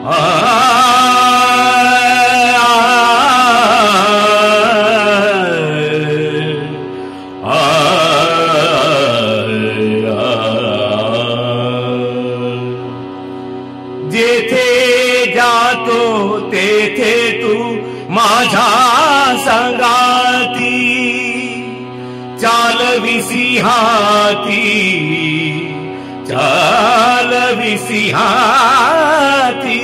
आ जेथे जातो तेथे तू माझ्या संगाती चालविसी हाती चालविसी हाती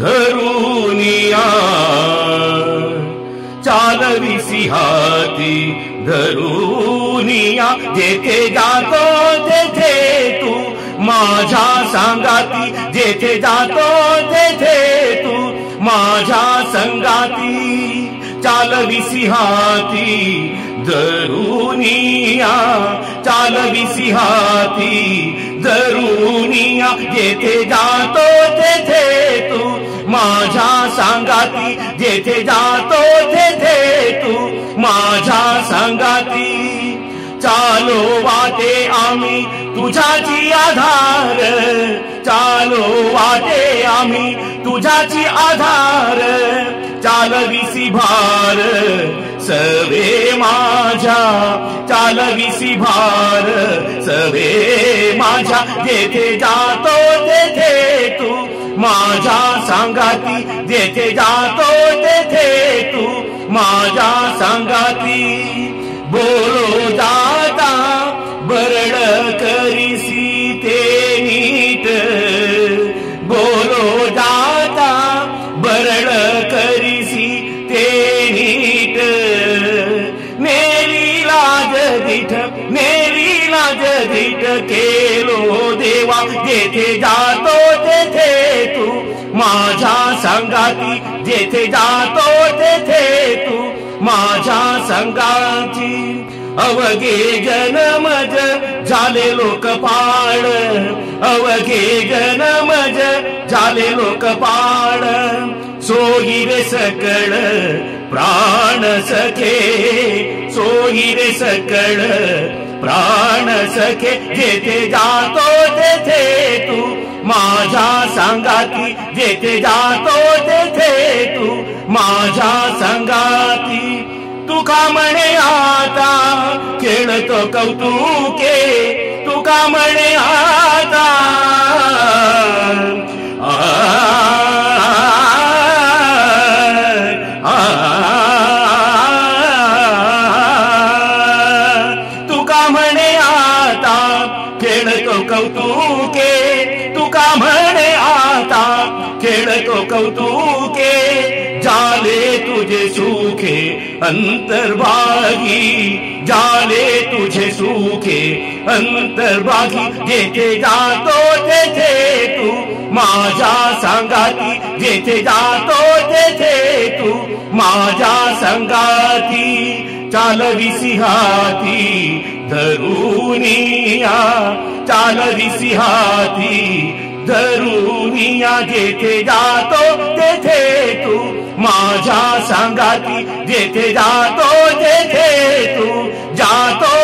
धरुनिया चालविसी हाती धरुनिया जेथे जातो तेथे तू माझ्या संगाती जेथे जातो तेथे तू माझ्या संगाती चालविसी हाती धरुनिया चालविसी हाती धरुनिया जेथे जातो तेथे तू माझ्या संगाती जेथे जातो तेथे तू माझ्या संगाती चालो वाटे आम्ही तुझ्याची आधार चालो वाटे आम्ही तुझ्याची आधार चालविसी भार सवे माझ्या चालविसी भार सवे माझ्या जेथे जातो तेथे तू माझ्या संगाती जेथे जातो तेथे तू माझ्या संगाती बोलो जाता बरड करीसी ते नीट बोलो जाता बरड करीसी ते नीट नेली लाज दीठ केलो देवा जेथे जातो तेथे तू माझ्या संगाती जेथे जातो तेथे तू माझ्या संगाती अवघे जन्मज झाले लोकपाळ अवघे जन्मज झाले लोकपाळ सोयी रे सकळ प्राण सखे सोयी रे सकळ प्राण सखे जेथे जातो तेथे तू माझ्या संगाती जेथे जातो तेथे तू माझ्या संगाती तुका म्हणे आता खेळतो कौतुके तुका म्हणे आता तुका म्हणे आता खेळतो कौतुके तुका म्हणे आता खेळतो कौतुके जाले तुझे सुखे अंतर्भागी जाले तुझे सुखे अंतर्भागी जेथे जातो तेथे तू माझ्या संगाती जेथे जातो तेथे तू माझ्या संगाती चालविसी हाती धरुनिया चालविसी हाती धरुनिया जेथे जातो तेथे तू माझ्या संगाती जेथे जातो तेथे तू जातो